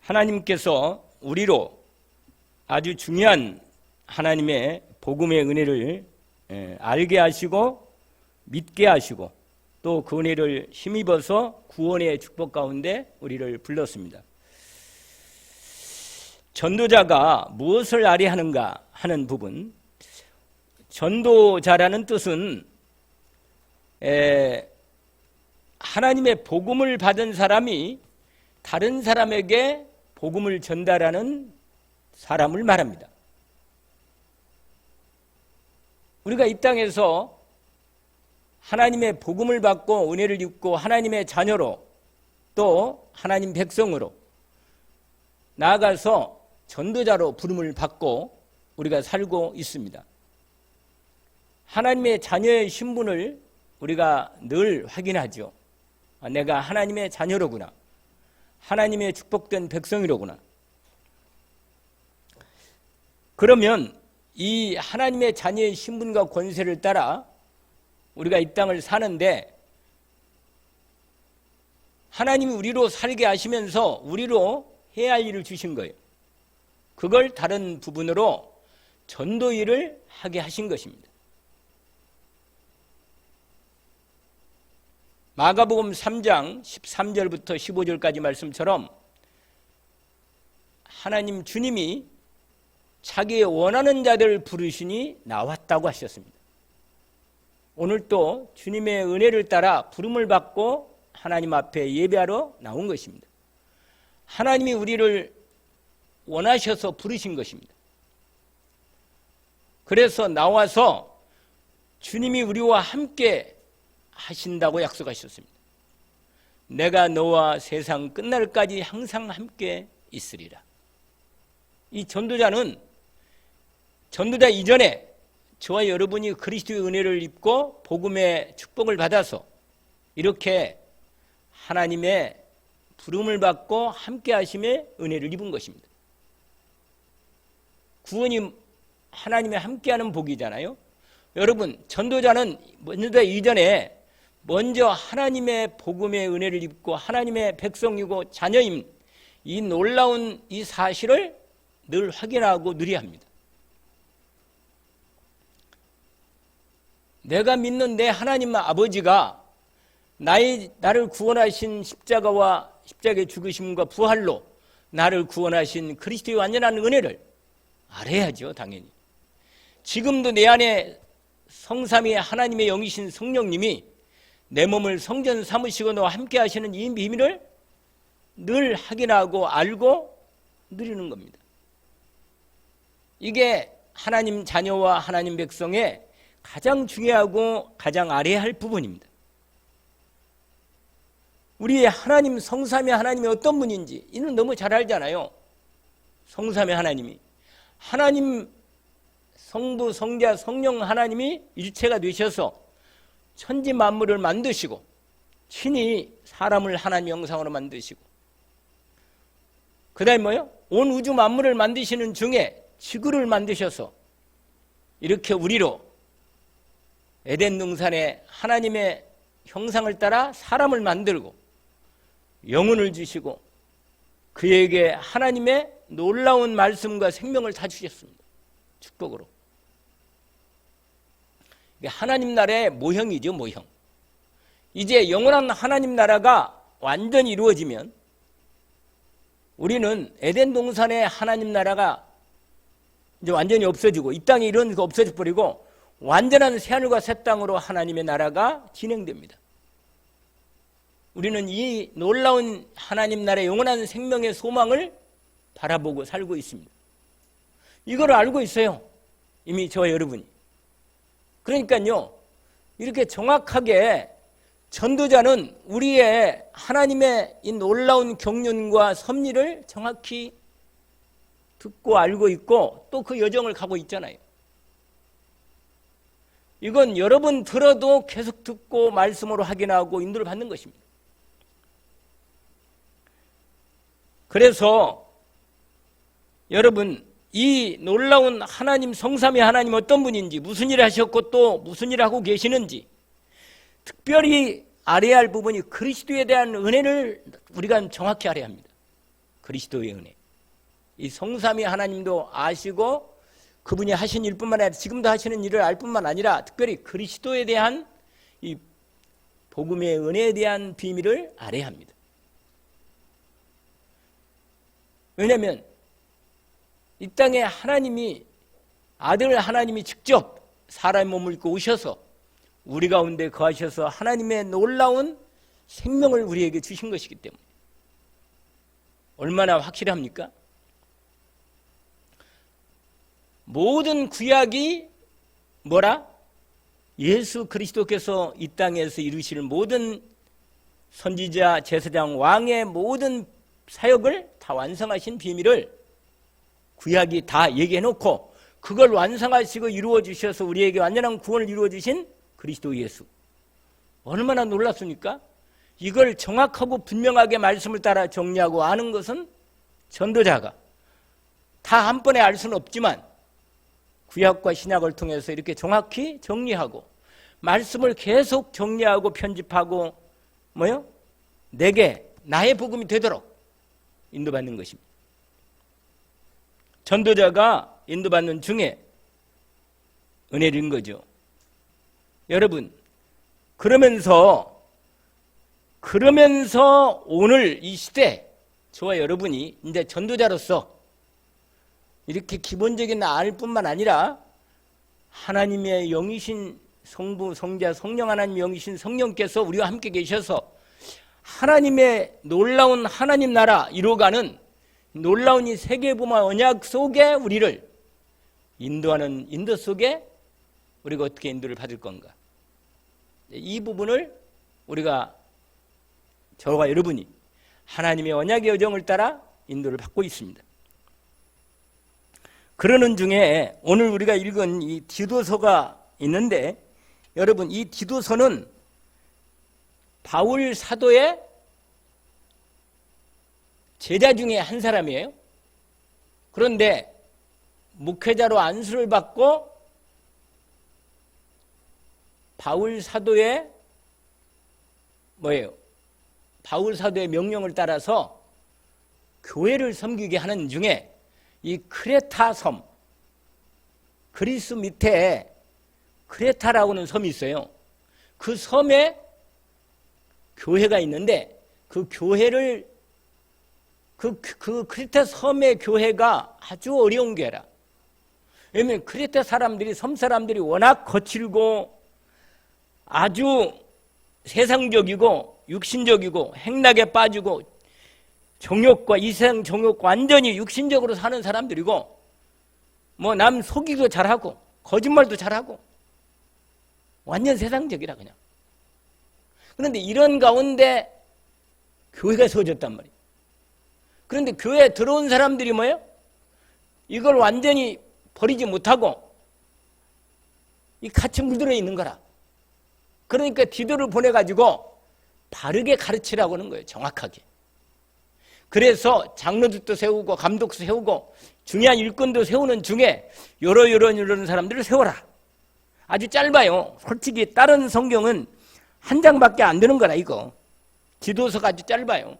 하나님께서 우리로 아주 중요한 하나님의 복음의 은혜를 알게 하시고 믿게 하시고 또 그 은혜를 힘입어서 구원의 축복 가운데 우리를 불렀습니다. 전도자가 무엇을 아뢰 하는가 하는 부분, 전도자라는 뜻은 하나님의 복음을 받은 사람이 다른 사람에게 복음을 전달하는 사람을 말합니다. 우리가 이 땅에서 하나님의 복음을 받고 은혜를 입고 하나님의 자녀로 또 하나님 백성으로 나아가서 전도자로 부름을 받고 우리가 살고 있습니다. 하나님의 자녀의 신분을 우리가 늘 확인하죠. 내가 하나님의 자녀로구나. 하나님의 축복된 백성이로구나. 그러면 이 하나님의 자녀의 신분과 권세를 따라 우리가 이 땅을 사는데 하나님이 우리로 살게 하시면서 우리로 해야 할 일을 주신 거예요. 그걸 다른 부분으로 전도 일을 하게 하신 것입니다. 마가복음 3장 13절부터 15절까지 말씀처럼 하나님 주님이 자기의 원하는 자들을 부르시니 나왔다고 하셨습니다. 오늘 또 주님의 은혜를 따라 부름을 받고 하나님 앞에 예배하러 나온 것입니다. 하나님이 우리를 원하셔서 부르신 것입니다. 그래서 나와서 주님이 우리와 함께 하신다고 약속하셨습니다. 내가 너와 세상 끝날까지 항상 함께 있으리라. 이 전도자는 전도자 이전에 저와 여러분이 그리스도의 은혜를 입고 복음의 축복을 받아서 이렇게 하나님의 부름을 받고 함께 하심의 은혜를 입은 것입니다. 구원이 하나님의 함께하는 복이잖아요. 여러분, 전도자는 전도자 이전에 먼저 하나님의 복음의 은혜를 입고 하나님의 백성이고 자녀임, 이 놀라운 이 사실을 늘 확인하고 누려야 합니다. 내가 믿는 내 하나님 아버지가 나를 구원하신 십자가의 죽으심과 부활로 나를 구원하신 그리스도의 완전한 은혜를 알아야죠, 당연히. 지금도 내 안에 성삼위의 하나님의 영이신 성령님이 내 몸을 성전 삼으시고 너와 함께 하시는 이 비밀을 늘 확인하고 알고 누리는 겁니다. 이게 하나님 자녀와 하나님 백성의 가장 중요하고 가장 알아야 할 부분입니다. 우리의 하나님 성삼위 하나님이 어떤 분인지 이는 너무 잘 알잖아요. 성삼위 하나님이 하나님 성부 성자 성령 하나님이 일체가 되셔서 천지 만물을 만드시고 친히 사람을 하나님 형상으로 만드시고 그 다음에 뭐요? 온 우주 만물을 만드시는 중에 지구를 만드셔서 이렇게 우리로 에덴 동산에 하나님의 형상을 따라 사람을 만들고 영혼을 주시고 그에게 하나님의 놀라운 말씀과 생명을 다 주셨습니다. 축복으로. 이게 하나님 나라의 모형이죠, 모형. 이제 영원한 하나님 나라가 완전히 이루어지면 우리는 에덴 동산의 하나님 나라가 이제 완전히 없어지고 이 땅에 이런 거 없어져 버리고 완전한 새하늘과 새 땅으로 하나님의 나라가 진행됩니다. 우리는 이 놀라운 하나님 나라의 영원한 생명의 소망을 바라보고 살고 있습니다. 이걸 알고 있어요. 이미 저와 여러분이. 그러니까요, 이렇게 정확하게 전도자는 우리의 하나님의 이 놀라운 경륜과 섭리를 정확히 듣고 알고 있고 또 그 여정을 가고 있잖아요. 이건 여러분 들어도 계속 듣고 말씀으로 확인하고 인도를 받는 것입니다. 그래서 여러분 이 놀라운 하나님 성삼위 하나님 어떤 분인지 무슨 일을 하셨고 또 무슨 일을 하고 계시는지 특별히 알아야 할 부분이 그리스도에 대한 은혜를 우리가 정확히 알아야 합니다. 그리스도의 은혜. 이 성삼위 하나님도 아시고 그분이 하신 일뿐만 아니라 지금도 하시는 일을 알 뿐만 아니라 특별히 그리스도에 대한 이 복음의 은혜에 대한 비밀을 알아야 합니다. 왜냐하면 이 땅에 하나님이 아들 하나님이 직접 사람의 몸을 입고 오셔서 우리 가운데 거하셔서 하나님의 놀라운 생명을 우리에게 주신 것이기 때문에 얼마나 확실합니까? 모든 구약이 뭐라? 예수 그리스도께서 이 땅에서 이루실 모든 선지자, 제사장, 왕의 모든 사역을 다 완성하신 비밀을 구약이 다 얘기해놓고 그걸 완성하시고 이루어주셔서 우리에게 완전한 구원을 이루어주신 그리스도 예수. 얼마나 놀랍습니까? 이걸 정확하고 분명하게 말씀을 따라 정리하고 아는 것은 전도자가 다 한 번에 알 수는 없지만 구약과 신약을 통해서 이렇게 정확히 정리하고 말씀을 계속 정리하고 편집하고 내게 나의 복음이 되도록 인도받는 것입니다. 전도자가 인도받는 중에 은혜인 거죠. 여러분, 그러면서 오늘 이 시대 저와 여러분이 이제 전도자로서 이렇게 기본적인 알 뿐만 아니라 하나님의 영이신 성부, 성자, 성령 하나님 영이신 성령께서 우리와 함께 계셔서 하나님의 놀라운 하나님 나라 이루어가는 놀라운 이 세계복음화 언약 속에 우리를 인도하는 인도 속에 우리가 어떻게 인도를 받을 건가? 이 부분을 우리가 저와 여러분이 하나님의 언약의 여정을 따라 인도를 받고 있습니다. 그러는 중에 오늘 우리가 읽은 이 디도서가 있는데 여러분 이 디도서는 바울 사도의 제자 중에 한 사람이에요. 그런데 목회자로 안수를 받고 바울 사도의 바울 사도의 명령을 따라서 교회를 섬기게 하는 중에 이 크레타 섬, 그리스 밑에 크레타라고 하는 섬이 있어요. 그 섬에 교회가 있는데 그 교회를 그 크레타 섬의 교회가 아주 어려운 교회라. 왜냐하면 크레타 사람들이 섬 사람들이 워낙 거칠고 아주 세상적이고 육신적이고 행락에 빠지고 정욕과 이세상 정욕과 완전히 육신적으로 사는 사람들이고 남 속이기도 잘하고 거짓말도 잘하고 완전 세상적이라 그냥. 그런데 이런 가운데 교회가 세워졌단 말이에요. 그런데 교회에 들어온 사람들이 이걸 완전히 버리지 못하고 같이 물들어 있는 거라. 그러니까 디도를 보내가지고 바르게 가르치라고 하는 거예요. 정확하게. 그래서 장로들도 세우고 감독도 세우고 중요한 일꾼도 세우는 중에 이런 사람들을 세워라. 아주 짧아요. 솔직히 다른 성경은 한 장밖에 안 되는 거라 이거. 디도서가 아주 짧아요.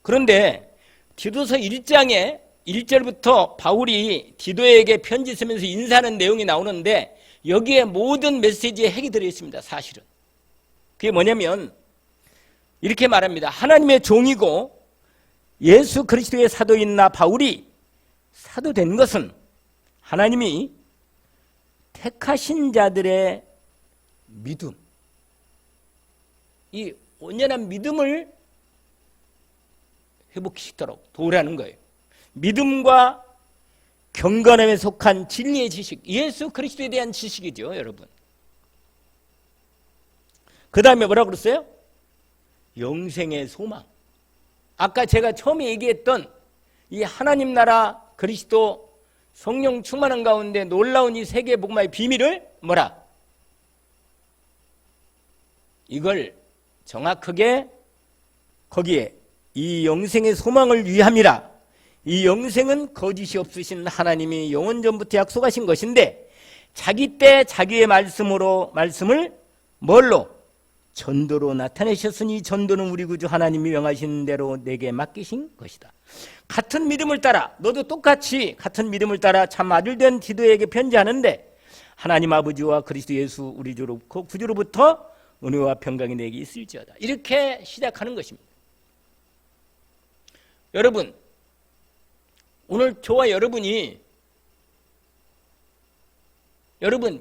그런데 디도서 1장에 1절부터 바울이 디도에게 편지 쓰면서 인사하는 내용이 나오는데 여기에 모든 메시지의 핵이 들어있습니다. 사실은. 그게 뭐냐면 이렇게 말합니다. 하나님의 종이고 예수 그리스도의 사도인 나 바울이 사도된 것은 하나님이 택하신 자들의 믿음, 이 온전한 믿음을 회복시키도록 도우라는 거예요. 믿음과 경건함에 속한 진리의 지식, 예수 그리스도에 대한 지식이죠, 여러분. 그 다음에 뭐라고 그랬어요? 영생의 소망. 아까 제가 처음에 얘기했던 이 하나님 나라 그리스도 성령 충만한 가운데 놀라운 이 세계 복음화의 비밀을 이걸 정확하게 거기에 이 영생의 소망을 위함이라. 이 영생은 거짓이 없으신 하나님이 영원전부터 약속하신 것인데 자기 때 자기의 말씀을 뭘로? 전도로 나타내셨으니 전도는 우리 구주 하나님이 명하신 대로 내게 맡기신 것이다. 같은 믿음을 따라 너도 똑같이 같은 믿음을 따라 참 아들된 디도에게 편지하는데 하나님 아버지와 그리스도 예수 우리 주 구주로부터 은혜와 평강이 내게 있을지어다. 이렇게 시작하는 것입니다. 여러분, 오늘 저와 여러분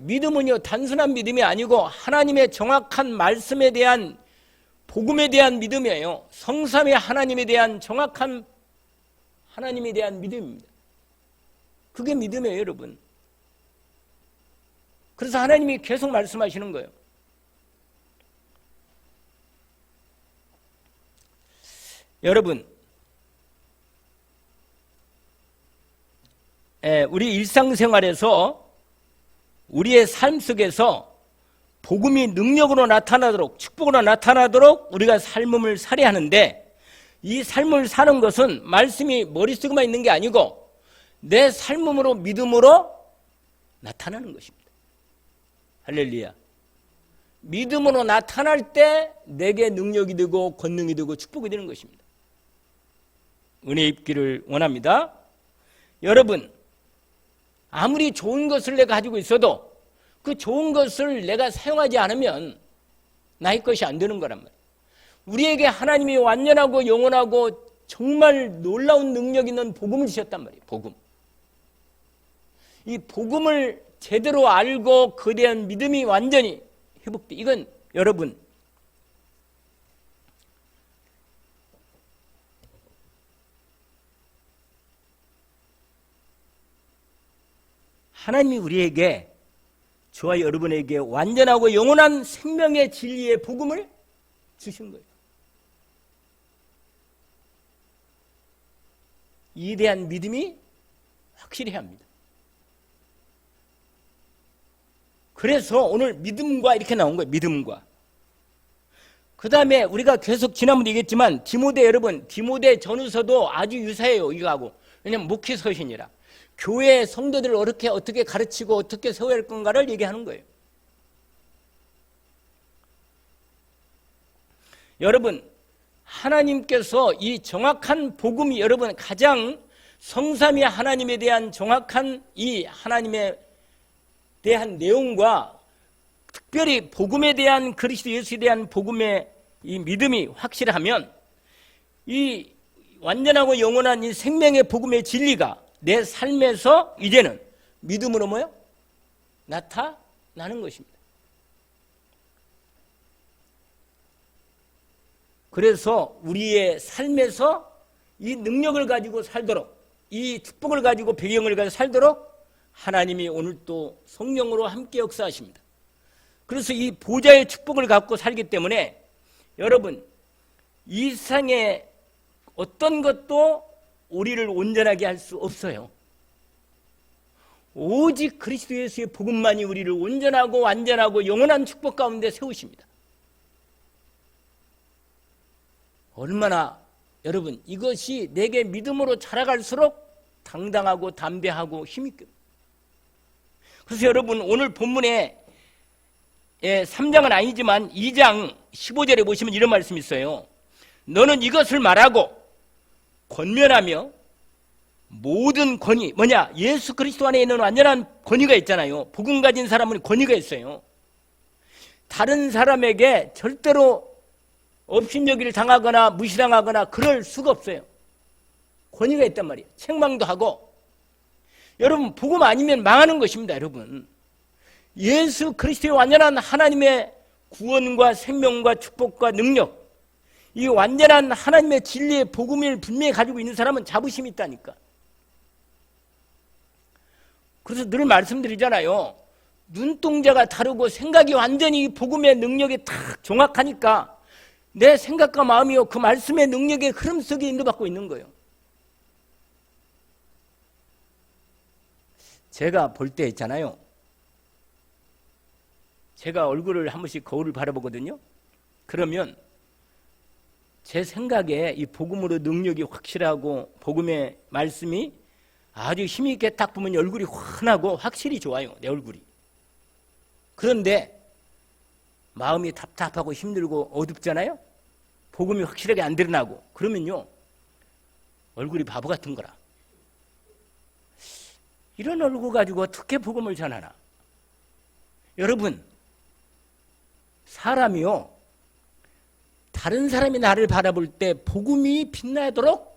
믿음은요 단순한 믿음이 아니고 하나님의 정확한 말씀에 대한 복음에 대한 믿음이에요. 성삼위 하나님에 대한 정확한 하나님에 대한 믿음입니다. 그게 믿음이에요, 여러분. 그래서 하나님이 계속 말씀하시는 거예요. 여러분, 우리 일상생활에서 우리의 삶 속에서 복음이 능력으로 나타나도록 축복으로 나타나도록 우리가 삶을 살아야 하는데 이 삶을 사는 것은 말씀이 머릿속에만 있는 게 아니고 내 삶으로 믿음으로 나타나는 것입니다. 할렐루야. 믿음으로 나타날 때 내게 능력이 되고 권능이 되고 축복이 되는 것입니다. 은혜 입기를 원합니다. 여러분, 아무리 좋은 것을 내가 가지고 있어도 그 좋은 것을 내가 사용하지 않으면 나의 것이 안 되는 거란 말이에요. 우리에게 하나님이 완전하고 영원하고 정말 놀라운 능력 있는 복음을 주셨단 말이에요. 복음. 이 복음을 제대로 알고 그에 대한 믿음이 완전히 회복돼. 이건 여러분 하나님이 우리에게 저와 여러분에게 완전하고 영원한 생명의 진리의 복음을 주신 거예요. 이에 대한 믿음이 확실해야 합니다. 그래서 오늘 믿음과 이렇게 나온 거예요. 믿음과. 그 다음에 우리가 계속 지난번에 얘기했지만 디모데 여러분, 디모데 전후서도 아주 유사해요. 이거하고. 왜냐하면 목회 서신이라. 교회 성도들을 어떻게 가르치고 어떻게 세워야 할 건가를 얘기하는 거예요. 여러분, 하나님께서 이 정확한 복음이 여러분 가장 성삼위 하나님에 대한 정확한 이 하나님에 대한 내용과 특별히 복음에 대한 그리스도 예수에 대한 복음의 이 믿음이 확실하면 이 완전하고 영원한 이 생명의 복음의 진리가 내 삶에서 이제는 믿음으로 뭐요? 나타나는 것입니다. 그래서 우리의 삶에서 이 능력을 가지고 살도록 이 축복을 가지고 배경을 가지고 살도록 하나님이 오늘 또 성령으로 함께 역사하십니다. 그래서 이 보좌의 축복을 갖고 살기 때문에 여러분 이 세상에 어떤 것도 우리를 온전하게 할 수 없어요. 오직 그리스도 예수의 복음만이 우리를 온전하고 완전하고 영원한 축복 가운데 세우십니다. 얼마나 여러분 이것이 내게 믿음으로 자라갈수록 당당하고 담대하고 힘있게. 그래서 여러분 오늘 본문에 3장은 아니지만 2장 15절에 보시면 이런 말씀이 있어요. 너는 이것을 말하고 권면하며 모든 권위 뭐냐? 예수 그리스도 안에 있는 완전한 권위가 있잖아요. 복음 가진 사람은 권위가 있어요. 다른 사람에게 절대로 업신여기를 당하거나 무시당하거나 그럴 수가 없어요. 권위가 있단 말이에요. 책망도 하고. 여러분 복음 아니면 망하는 것입니다. 여러분 예수 그리스도의 완전한 하나님의 구원과 생명과 축복과 능력 이 완전한 하나님의 진리의 복음을 분명히 가지고 있는 사람은 자부심이 있다니까. 그래서 늘 말씀드리잖아요. 눈동자가 다르고 생각이 완전히 복음의 능력이 딱 정확하니까 내 생각과 마음이요 그 말씀의 능력의 흐름 속에 인도받고 있는 거예요. 제가 볼 때 있잖아요. 제가 얼굴을 한 번씩 거울을 바라보거든요. 그러면 제 생각에 이 복음으로 능력이 확실하고 복음의 말씀이 아주 힘있게 딱 보면 얼굴이 환하고 확실히 좋아요. 내 얼굴이. 그런데 마음이 답답하고 힘들고 어둡잖아요. 복음이 확실하게 안 드러나고 그러면요 얼굴이 바보 같은 거라. 이런 얼굴 가지고 어떻게 복음을 전하나. 여러분, 사람이요 다른 사람이 나를 바라볼 때 복음이 빛나도록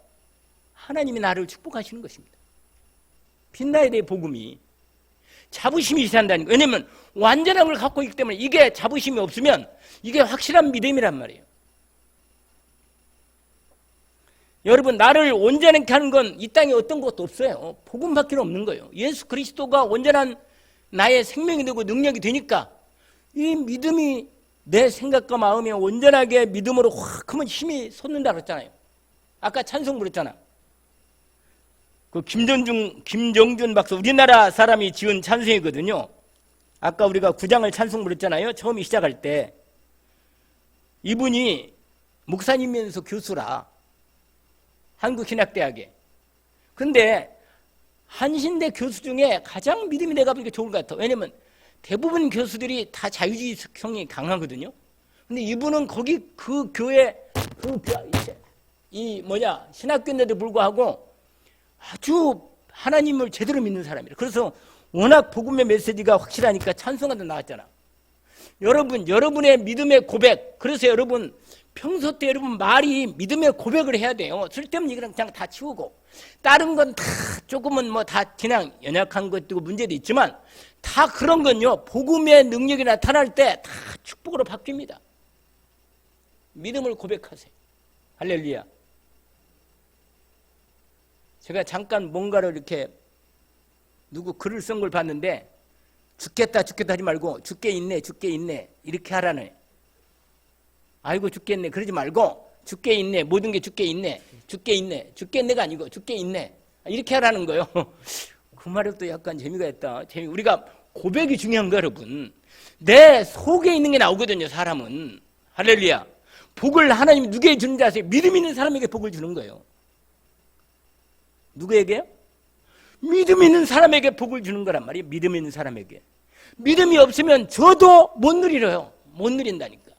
하나님이 나를 축복하시는 것입니다. 빛나야 돼. 복음이 자부심이 있어야 한다는 거예요. 왜냐하면 완전함을 갖고 있기 때문에. 이게 자부심이 없으면 이게 확실한 믿음이란 말이에요. 여러분, 나를 온전하게 하는 건 이 땅에 어떤 것도 없어요. 복음밖에 없는 거예요. 예수 그리스도가 온전한 나의 생명이 되고 능력이 되니까 이 믿음이 내 생각과 마음에 온전하게 믿음으로 확 하면 힘이 솟는다 그랬잖아요. 아까 찬송 부르잖아. 그 김정준 박사, 우리나라 사람이 지은 찬송이거든요. 아까 우리가 9장을 찬송 부르잖아요. 처음 시작할 때. 이분이 목사님이면서 교수라. 한국신학대학에. 근데 한신대 교수 중에 가장 믿음이 내가 보니까 좋은 것 같아. 왜냐면 대부분 교수들이 다 자유주의 성향이 강하거든요. 근데 이분은 거기 그 교회 신학교인데도 불구하고 아주 하나님을 제대로 믿는 사람이에요. 그래서 워낙 복음의 메시지가 확실하니까 찬송가도 나왔잖아. 여러분의 믿음의 고백. 그래서 여러분 평소 때 여러분 말이 믿음의 고백을 해야 돼요. 쓸데없는 얘기는 그냥 다 치우고 다른 건 다 조금은 뭐 다 그냥 연약한 것도 문제도 있지만 다 그런 건요 복음의 능력이 나타날 때 다 축복으로 바뀝니다. 믿음을 고백하세요. 할렐루야. 제가 잠깐 뭔가를 이렇게 누구 글을 쓴 걸 봤는데 죽겠다 하지 말고 죽게 있네 이렇게 하라네. 아이고 죽겠네 그러지 말고 죽게 있네 모든 게 죽게 있네가 아니고 죽게 있네 이렇게 하라는 거예요. 그 말에 또 약간 재미가 있다. 우리가 고백이 중요한 거예요. 여러분 내 속에 있는 게 나오거든요. 사람은. 할렐루야. 복을 하나님이 누구에게 주는지 아세요? 믿음 있는 사람에게 복을 주는 거예요. 누구에게요? 믿음 있는 사람에게 복을 주는 거란 말이에요. 믿음 있는 사람에게. 믿음이 없으면 저도 못 누리려요. 못 누린다니까.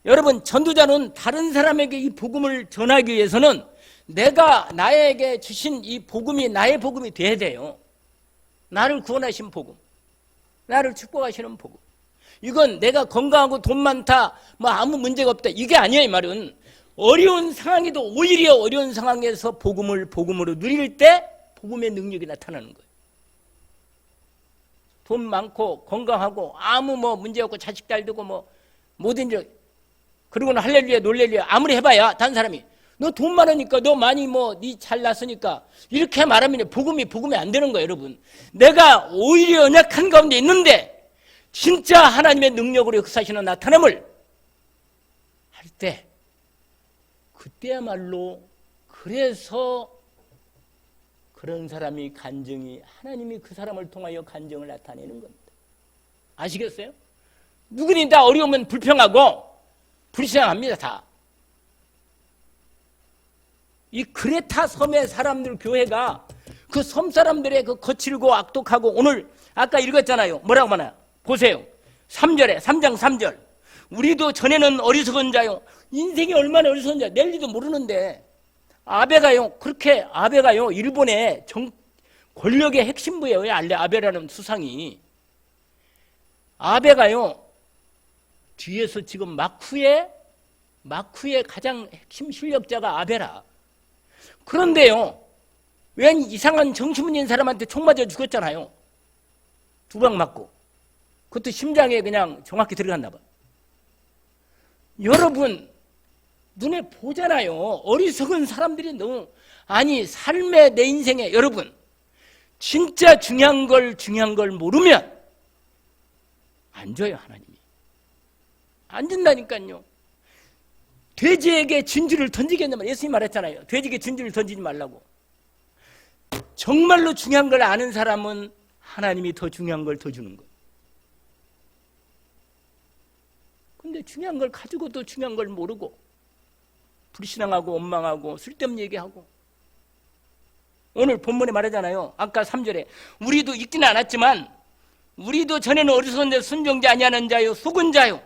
여러분 전도자는 다른 사람에게 이 복음을 전하기 위해서는 내가 나에게 주신 이 복음이 나의 복음이 돼야 돼요. 나를 구원하신 복음, 나를 축복하시는 복음. 이건 내가 건강하고 돈 많다 뭐 아무 문제가 없다 이게 아니에요. 이 말은 어려운 상황에도 오히려 어려운 상황에서 복음으로 누릴 때 복음의 능력이 나타나는 거예요. 돈 많고 건강하고 아무 뭐 문제 없고 자식 잘 되고 뭐 뭐든지 그리고는 할렐루야 놀렐루야 아무리 해봐야 다른 사람이 너 돈 많으니까 너 많이 뭐 니 잘났으니까 이렇게 말하면 복음이 안 되는 거예요. 여러분 내가 오히려 연약한 가운데 있는데 진짜 하나님의 능력으로 역사하시는 나타남을 할 때 그때야말로 그래서 그런 사람이 간증이 하나님이 그 사람을 통하여 간증을 나타내는 겁니다. 아시겠어요? 누구니 다 어려우면 불평하고 불신앙합니다. 다. 이 크레타 섬의 사람들 교회가 그 섬 사람들의 그 거칠고 악독하고 오늘 아까 읽었잖아요. 뭐라고 하나 보세요. 3장 3절 우리도 전에는 어리석은 자요. 인생이 얼마나 어리석은 자 낼리도 모르는데 아베가요. 일본의 권력의 핵심부예요. 아베라는 수상이. 아베가요. 뒤에서 지금 마쿠의 가장 핵심 실력자가 아베라. 그런데요. 웬 이상한 정신문인 사람한테 총 맞아 죽었잖아요. 2방 맞고. 그것도 심장에 그냥 정확히 들어갔나 봐. 여러분 눈에 보잖아요. 어리석은 사람들이 너무 삶의 내 인생에 여러분 진짜 중요한 걸 모르면 안 줘요. 하나님이 안 준다니까요. 돼지에게 진주를 던지겠냐 말이에요. 예수님이 말했잖아요. 돼지에게 진주를 던지지 말라고. 정말로 중요한 걸 아는 사람은 하나님이 더 중요한 걸 더 주는 거예요. 근데 중요한 걸 가지고도 중요한 걸 모르고 불신앙하고 원망하고 쓸데없는 얘기하고 오늘 본문에 말하잖아요. 아까 3절에 우리도 읽지는 않았지만 우리도 전에는 어리석은데 순종지 아니하는 자요, 속은 자요,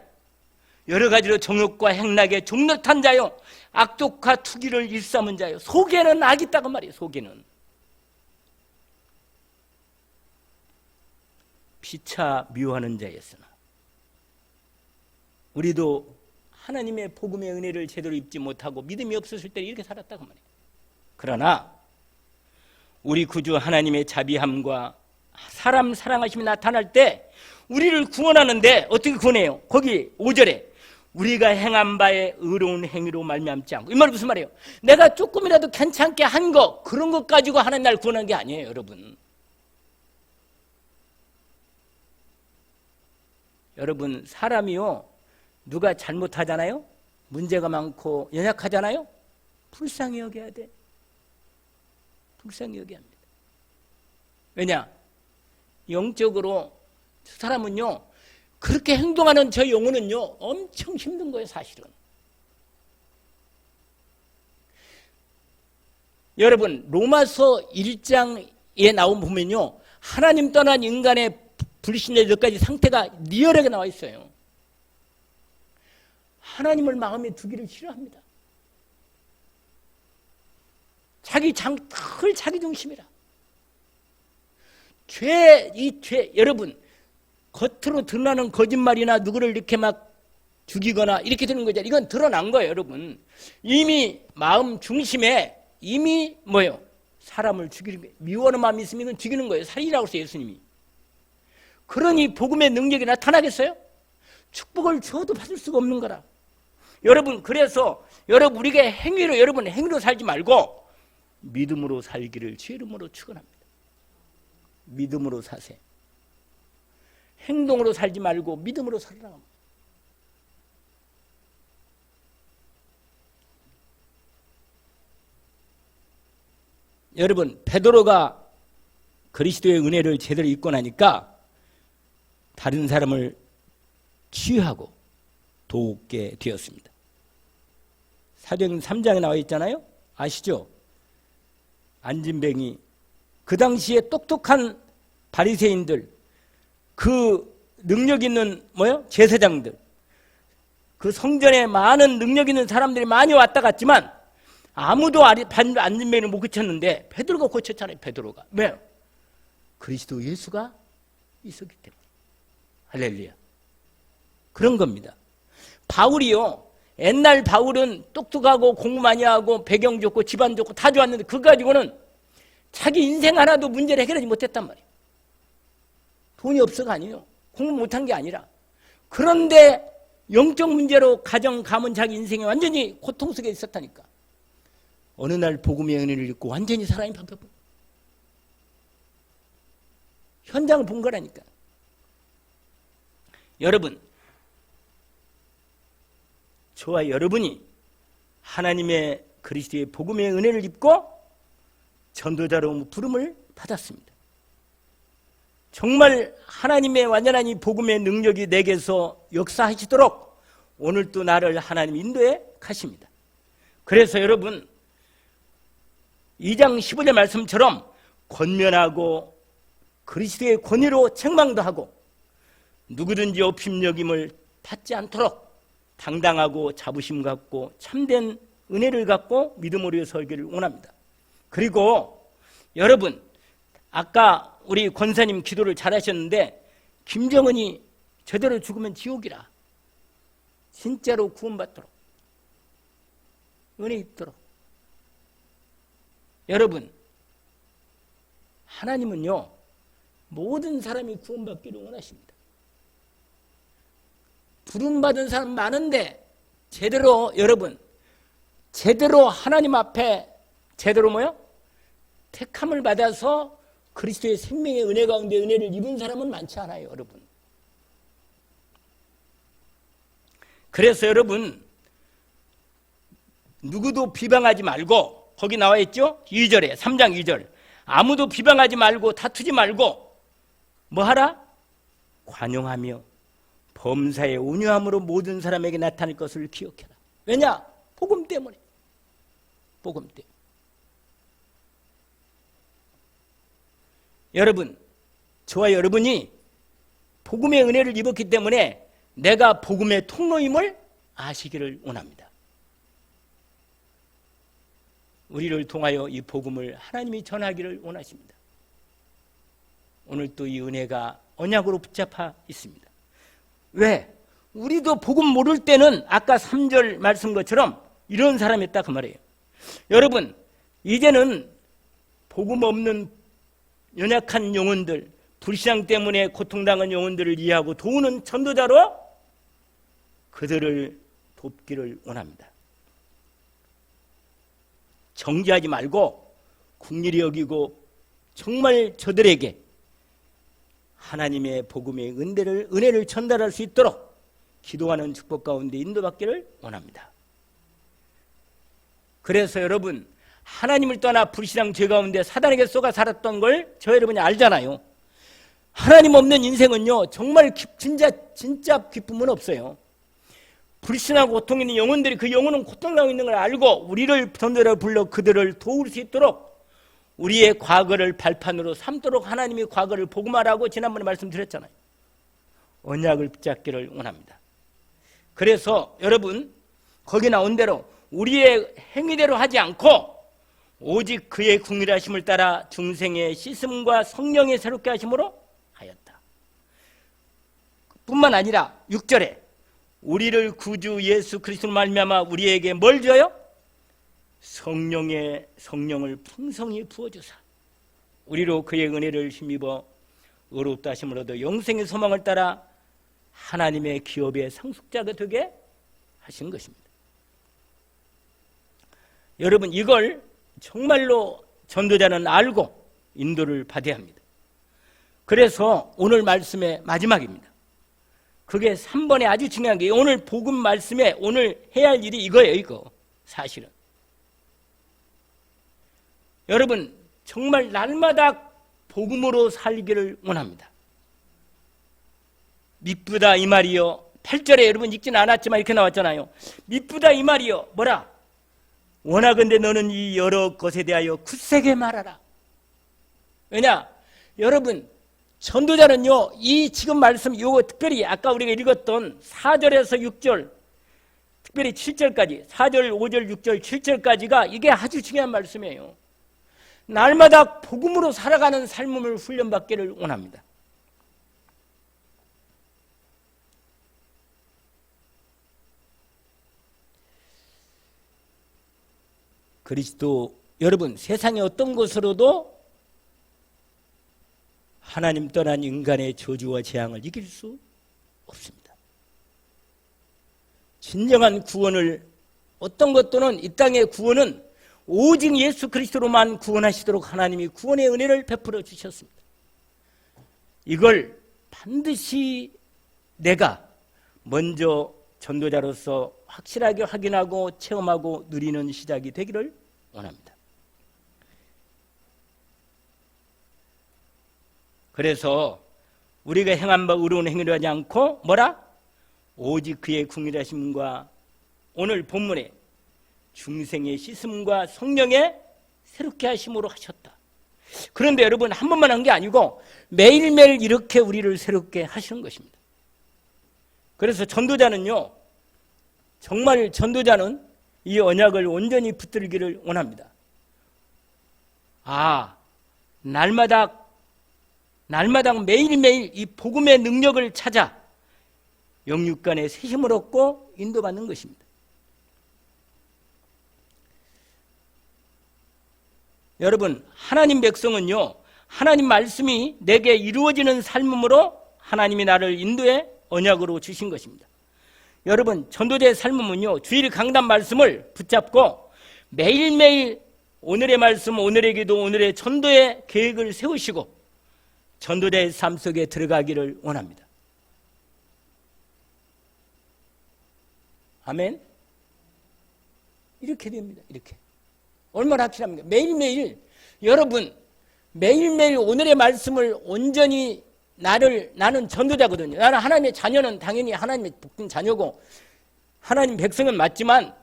여러 가지로 정욕과 행락에 종노탄 자요, 악독과 투기를 일삼은 자요. 속에는 악이 있다고 말이에요. 속에는 피차 미워하는 자였으나, 우리도 하나님의 복음의 은혜를 제대로 입지 못하고 믿음이 없었을 때 이렇게 살았다고 말이에요. 그러나 우리 구주 하나님의 자비함과 사람 사랑하심이 나타날 때 우리를 구원하는데 어떻게 구원해요? 거기 5절에 우리가 행한 바에 의로운 행위로 말미암지 않고, 이 말이 무슨 말이에요? 내가 조금이라도 괜찮게 한 거, 그런 것 가지고 하나님 날 구원한 게 아니에요, 여러분. 여러분, 사람이요, 누가 잘못하잖아요? 문제가 많고 연약하잖아요? 불쌍히 여겨야 돼. 불쌍히 여겨야 합니다. 왜냐? 영적으로 저 사람은요, 그렇게 행동하는 저 영혼은요, 엄청 힘든 거예요, 사실은. 여러분, 로마서 1장에 나온 보면요, 하나님 떠난 인간의 불신의 몇 가지 상태가 리얼하게 나와 있어요. 하나님을 마음에 두기를 싫어합니다. 늘 자기 중심이라. 여러분, 겉으로 드러나는 거짓말이나 누구를 이렇게 막 죽이거나 이렇게 되는 거잖아요. 이건 드러난 거예요, 여러분. 이미 마음 중심에 이미 뭐예요? 사람을 죽이는 거예요. 미워하는 마음이 있으면 이건 죽이는 거예요. 살인이라고 했어요, 예수님이. 그러니 복음의 능력이 나타나겠어요? 축복을 줘도 받을 수가 없는 거라. 여러분, 그래서 여러분, 우리가 행위로 살지 말고 믿음으로 살기를 주의 이름으로 축원합니다. 믿음으로 사세요. 행동으로 살지 말고 믿음으로 살아라. 여러분, 베드로가 그리스도의 은혜를 제대로 입고 나니까 다른 사람을 치유하고 돕게 되었습니다. 사도행전 3장에 나와 있잖아요. 아시죠? 안진뱅이, 그 당시에 똑똑한 바리새인들, 그 능력 있는 제사장들, 그 성전에 많은 능력 있는 사람들이 많이 왔다 갔지만 아무도 안진뱅이를 못 고쳤는데 베드로가 고쳤잖아요. 베드로가. 왜요? 그리스도 예수가 있었기 때문에. 할렐루야. 그런 겁니다. 바울이요, 옛날 바울은 똑똑하고 공부 많이 하고 배경 좋고 집안 좋고 다 좋았는데 그거 가지고는 자기 인생 하나도 문제를 해결하지 못했단 말이에요. 돈이 없어가 아니에요. 공부 못한 게 아니라. 그런데 영적 문제로 가정, 가문, 자기 인생에 완전히 고통 속에 있었다니까. 어느 날 복음의 은혜를 입고 완전히 사람이 바뀌어버려. 현장을 본 거라니까. 여러분, 저와 여러분이 하나님의 그리스도의 복음의 은혜를 입고 전도자로 부름을 받았습니다. 정말 하나님의 완전한 이 복음의 능력이 내게서 역사하시도록 오늘도 나를 하나님 인도해 가십니다. 그래서 여러분, 2장 15절 말씀처럼 권면하고 그리스도의 권위로 책망도 하고 누구든지 업힘여김을 받지 않도록 당당하고 자부심 갖고 참된 은혜를 갖고 믿음으로 설교를 원합니다. 그리고 여러분, 아까 우리 권사님 기도를 잘하셨는데 김정은이 제대로 죽으면 지옥이라. 진짜로 구원받도록 은혜 있도록. 여러분, 하나님은요, 모든 사람이 구원받기를 원하십니다. 부름받은 사람 많은데 제대로 하나님 앞에 제대로 택함을 받아서 그리스도의 생명의 은혜 가운데 은혜를 입은 사람은 많지 않아요, 여러분. 그래서 여러분, 누구도 비방하지 말고, 거기 나와 있죠? 2절에, 3장 2절. 아무도 비방하지 말고 다투지 말고 뭐 하라? 관용하며 범사의 온유함으로 모든 사람에게 나타날 것을 기억해라. 왜냐? 복음 때문에. 복음 때문에. 여러분, 저와 여러분이 복음의 은혜를 입었기 때문에 내가 복음의 통로임을 아시기를 원합니다. 우리를 통하여 이 복음을 하나님이 전하기를 원하십니다. 오늘 또 이 은혜가 언약으로 붙잡혀 있습니다. 왜? 우리도 복음 모를 때는 아까 3절 말씀 것처럼 이런 사람이 있다 그 말이에요. 여러분, 이제는 복음 없는 연약한 영혼들, 불신앙 때문에 고통당한 영혼들을 이해하고 도우는 전도자로 그들을 돕기를 원합니다. 정죄하지 말고 긍휼히 여기고 정말 저들에게 하나님의 복음의 은혜를 전달할 수 있도록 기도하는 축복 가운데 인도받기를 원합니다. 그래서 여러분, 하나님을 떠나 불신앙 죄 가운데 사단에게 쏘가 살았던 걸 저 여러분이 알잖아요. 하나님 없는 인생은요, 정말 진짜 기쁨은 없어요. 불신하고 고통 있는 영혼들이 그 영혼은 고통당하고 있는 걸 알고 우리를 전도자로 불러 그들을 도울 수 있도록 우리의 과거를 발판으로 삼도록 하나님이 과거를 복음하라고 지난번에 말씀드렸잖아요. 언약을 붙잡기를 원합니다. 그래서 여러분, 거기 나온 대로 우리의 행위대로 하지 않고 오직 그의 긍휼하심을 따라 중생의 씻음과 성령의 새롭게 하심으로 하였다. 뿐만 아니라 6절에 우리를 구주 예수 그리스도로 말미암아 우리에게 뭘 줘요? 성령을 풍성히 부어주사 우리로 그의 은혜를 힘입어 의롭다 하심을 얻어 영생의 소망을 따라 하나님의 기업의 상속자가 되게 하신 것입니다. 여러분, 이걸 정말로 전도자는 알고 인도를 받아야 합니다. 그래서 오늘 말씀의 마지막입니다. 그게 3번에 아주 중요한 게 오늘 복음 말씀에 오늘 해야 할 일이 이거예요. 이거 사실은 여러분, 정말 날마다 복음으로 살기를 원합니다. 미쁘다 이 말이요. 8절에 여러분 읽지는 않았지만 이렇게 나왔잖아요. 미쁘다 이 말이요. 뭐라? 원하건대 너는 이 여러 것에 대하여 굳세게 말하라. 왜냐? 여러분, 전도자는요, 이 지금 말씀, 요거 특별히 아까 우리가 읽었던 4절에서 6절, 특별히 7절까지, 4절, 5절, 6절, 7절까지가 이게 아주 중요한 말씀이에요. 날마다 복음으로 살아가는 삶을 훈련받기를 원합니다. 그리스도, 여러분, 세상의 어떤 것으로도 하나님 떠난 인간의 저주와 재앙을 이길 수 없습니다. 진정한 구원을, 어떤 것도는 이 땅의 구원은 오직 예수 그리스도로만 구원하시도록 하나님이 구원의 은혜를 베풀어 주셨습니다. 이걸 반드시 내가 먼저 전도자로서 확실하게 확인하고 체험하고 누리는 시작이 되기를 원합니다. 그래서 우리가 행한 바 의로운 행위를 하지 않고 뭐라? 오직 그의 긍휼하심과 오늘 본문에 중생의 씻음과 성령의 새롭게 하심으로 하셨다. 그런데 여러분, 한 번만 한 게 아니고 매일매일 이렇게 우리를 새롭게 하시는 것입니다. 그래서 전도자는요, 정말 전도자는 이 언약을 온전히 붙들기를 원합니다. 날마다 매일매일 이 복음의 능력을 찾아 영육간의 새 힘을 얻고 인도받는 것입니다. 여러분, 하나님 백성은요, 하나님 말씀이 내게 이루어지는 삶으로 하나님이 나를 인도해 언약으로 주신 것입니다. 여러분, 전도자의 삶은요, 주일 강단 말씀을 붙잡고 매일매일 오늘의 말씀, 오늘의 기도, 오늘의 전도의 계획을 세우시고 전도자의 삶 속에 들어가기를 원합니다. 아멘? 이렇게 됩니다. 이렇게. 얼마나 확실합니까? 매일매일, 여러분, 매일매일 오늘의 말씀을 온전히 나는 전도자거든요. 나는 하나님의 자녀는 당연히 하나님의 복된 자녀고 하나님 백성은 맞지만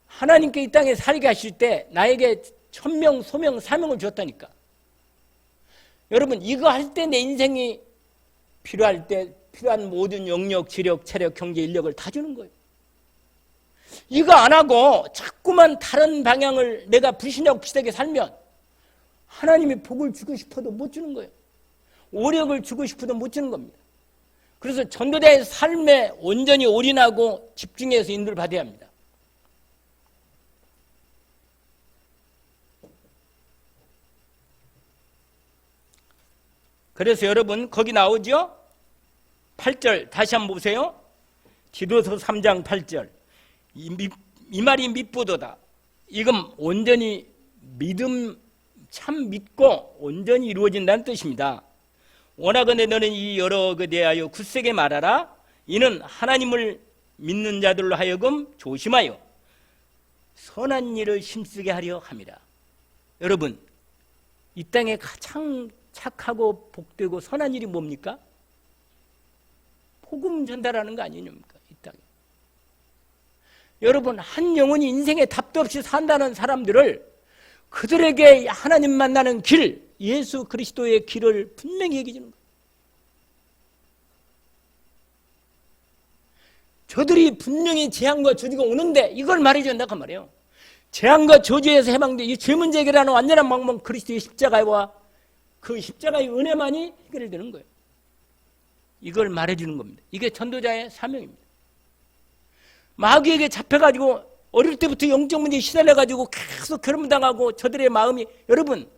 하나님께 이 땅에 살게 하실 때 나에게 천명, 소명, 사명을 주었다니까. 여러분, 이거 할 때 내 인생이 필요할 때 필요한 모든 영역, 지력, 체력, 경제, 인력을 다 주는 거예요. 이거 안 하고 자꾸만 다른 방향을 내가 불신하고 비슷하게 살면 하나님이 복을 주고 싶어도 못 주는 거예요. 오력을 주고 싶어도 못 주는 겁니다. 그래서 전도자의 삶에 온전히 올인하고 집중해서 인도를 받아야 합니다. 그래서 여러분 거기 나오죠? 8절 다시 한번 보세요. 디도서 3장 8절 이 말이 믿보도다. 이건 온전히 믿음 참 믿고 온전히 이루어진다는 뜻입니다. 원하건대 너는 이 여러 것에 대하여 굳세게 말하라. 이는 하나님을 믿는 자들로 하여금 조심하여 선한 일을 힘쓰게 하려 함이라. 여러분 이 땅에 가장 착하고 복되고 선한 일이 뭡니까? 복음 전달하는 거 아니십니까? 이 땅에. 여러분 한 영혼이 인생에 답도 없이 산다는 사람들을 그들에게 하나님 만나는 길, 예수 그리스도의 길을 분명히 얘기해 주는 거예요. 저들이 분명히 재앙과 저주가 오는데 이걸 말해 준다고 말이에요. 재앙과 저주에서 해방돼 이 죄 문제 해결하는 완전한 방법 그리스도의 십자가와 그 십자가의 은혜만이 해결되는 거예요. 이걸 말해 주는 겁니다. 이게 전도자의 사명입니다. 마귀에게 잡혀가지고 어릴 때부터 영적 문제에 시달려가지고 계속 결혼당하고 저들의 마음이 여러분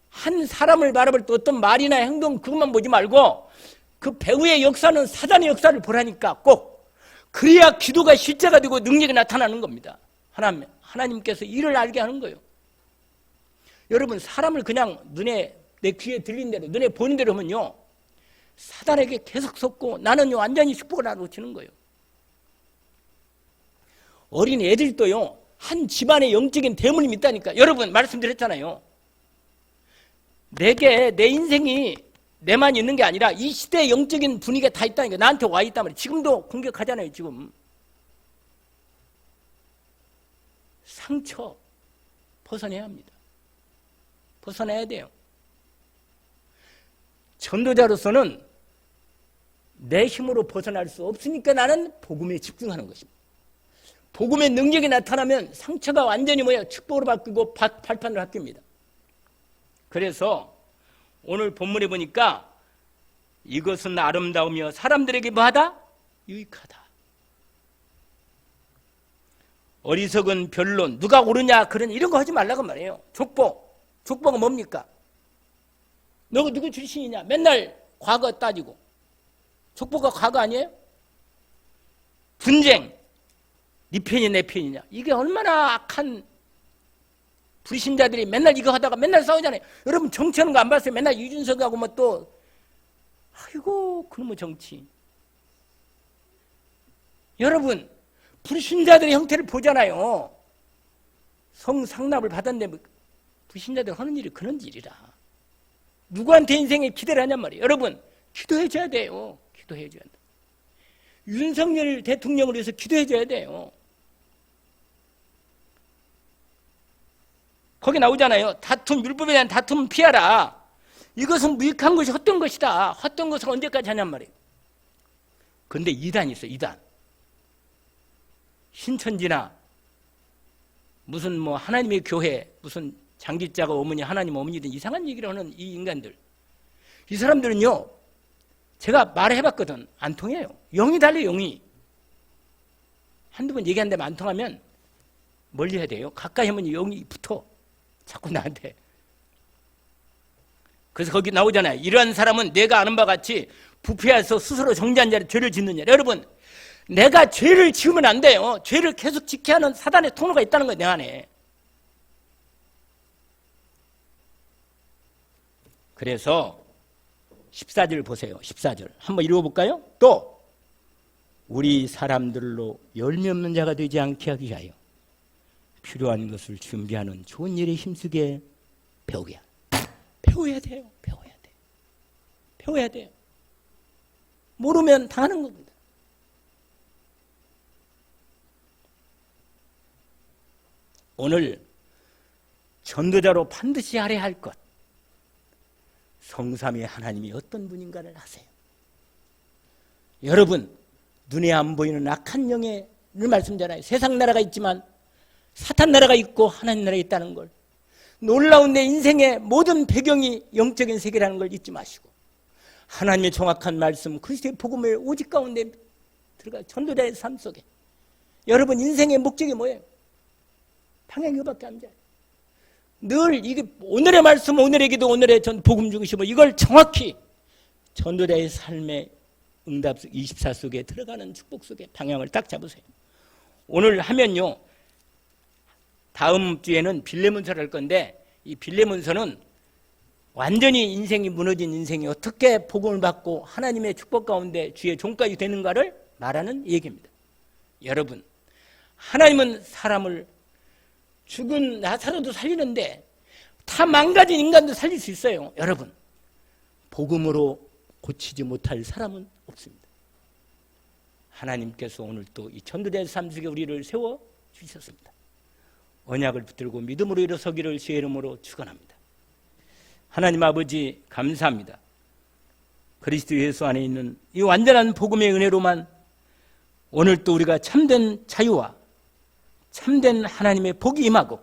한 사람을 바라볼 때 어떤 말이나 행동 그것만 보지 말고 그 배후의 역사는 사단의 역사를 보라니까 꼭 그래야 기도가 실제가 되고 능력이 나타나는 겁니다. 하나님께서 이를 알게 하는 거예요. 여러분 사람을 그냥 내 귀에 들린 대로 눈에 보이는 대로 하면요 사단에게 계속 속고 나는 완전히 축복을 나눠주는 거예요. 어린 애들도요 한 집안에 영적인 대물림이 있다니까. 여러분 말씀드렸잖아요. 내게 내 인생이 내만 있는 게 아니라 이 시대의 영적인 분위기가 다 있다니까. 나한테 와 있단 말이에요. 지금도 공격하잖아요. 지금 상처 벗어내야 합니다. 벗어내야 돼요. 전도자로서는 내 힘으로 벗어날 수 없으니까 나는 복음에 집중하는 것입니다. 복음의 능력이 나타나면 상처가 완전히 축복으로 바뀌고 발판으로 바뀝니다. 그래서 오늘 본문에 보니까 이것은 아름다우며 사람들에게 뭐하다? 유익하다. 어리석은 변론, 누가 옳으냐 그런 이런 거 하지 말라고 말해요. 족보가 뭡니까? 너 누구 출신이냐? 맨날 과거 따지고. 족보가 과거 아니에요? 분쟁, 네 편이 내 편이냐? 이게 얼마나 악한 불신자들이 맨날 이거 하다가 맨날 싸우잖아요. 여러분 정치하는 거 안 봤어요? 맨날 유준석하고 뭐 또 아이고 그놈의 정치. 여러분 불신자들의 형태를 보잖아요. 성상납을 받았는데 불신자들 하는 일이 그런 일이라. 누구한테 인생에 기대를 하냔 말이에요. 여러분 기도해줘야 돼요. 기도해줘야 돼. 윤석열 대통령을 위해서 기도해줘야 돼요. 거기 나오잖아요. 다툼, 율법에 대한 다툼은 피하라. 이것은 무익한 것이 헛된 것이다. 헛된 것을 언제까지 하냔 말이에요. 그런데 이단이 있어요. 이단. 신천지나 무슨 뭐 하나님의 교회 무슨 장기자가 어머니 하나님 어머니든 이상한 얘기를 하는 이 인간들. 이 사람들은요. 제가 말해봤거든. 안 통해요. 영이 달라요. 영이. 한두 번 얘기한 데만 안 통하면 멀리 해야 돼요. 가까이 하면 영이 붙어. 자꾸 나한테. 그래서 거기 나오잖아요. 이러한 사람은 내가 아는 바와 같이 부패해서 스스로 정죄한 자를 죄를 짓느냐. 여러분 내가 죄를 지으면 안 돼요. 죄를 계속 지게 하는 사단의 통로가 있다는 거예요. 내 안에. 그래서 14절 보세요. 14절 한번 읽어볼까요? 또 우리 사람들로 열매 없는 자가 되지 않게 하기 위하여 필요한 것을 준비하는 좋은 일에 힘쓰게 배워야 돼요. 배워야 돼요. 모르면 당하는 겁니다. 오늘 전도자로 반드시 알아야 할 것. 성삼위 하나님이 어떤 분인가를 아세요? 여러분, 눈에 안 보이는 악한 영의 말씀잖아요. 세상 나라가 있지만 사탄 나라가 있고 하나님 나라가 있다는 걸, 놀라운 내 인생의 모든 배경이 영적인 세계라는 걸 잊지 마시고, 하나님의 정확한 말씀, 그리스도의 복음을 오직 가운데 들어가 전도자의 삶 속에 여러분 인생의 목적이 뭐예요? 방향이 이거밖에 안 돼요. 늘 이게 오늘의 말씀, 오늘의 기도, 오늘의 복음 중심으로 이걸 정확히 전도자의 삶의 응답 24 속에 들어가는 축복 속에 방향을 딱 잡으세요. 오늘 하면요, 다음 주에는 빌레몬서를 할 건데, 이 빌레몬서는 완전히 인생이 무너진 인생이 어떻게 복음을 받고 하나님의 축복 가운데 주의 종까지 되는가를 말하는 얘기입니다. 여러분, 하나님은 사람을 죽은 나사로도 살리는데 다 망가진 인간도 살릴 수 있어요. 여러분, 복음으로 고치지 못할 사람은 없습니다. 하나님께서 오늘 또 이 전도자의 삶 속에 우리를 세워 주셨습니다. 언약을 붙들고 믿음으로 일어서기를 주의 이름으로 축원합니다. 하나님 아버지, 감사합니다. 그리스도 예수 안에 있는 이 완전한 복음의 은혜로만 오늘 또 우리가 참된 자유와 참된 하나님의 복이 임하고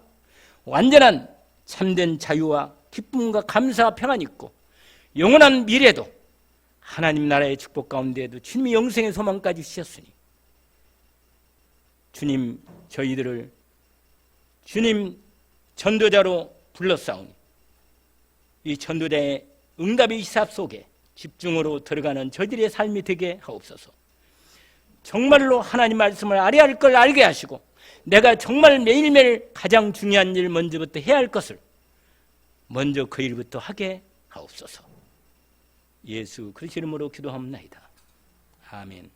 완전한 참된 자유와 기쁨과 감사와 평안이 있고 영원한 미래도 하나님 나라의 축복 가운데에도 주님이 영생의 소망까지 주셨으니 주님, 저희들을 주님 전도자로 불러싸우니 이 전도자의 응답의 시삽 속에 집중으로 들어가는 저희들의 삶이 되게 하옵소서. 정말로 하나님 말씀을 알아야 할 걸 알게 하시고 내가 정말 매일매일 가장 중요한 일 먼저부터 해야 할 것을 먼저 그 일부터 하게 하옵소서. 예수 그리스도 이름으로 기도합니다. 아멘.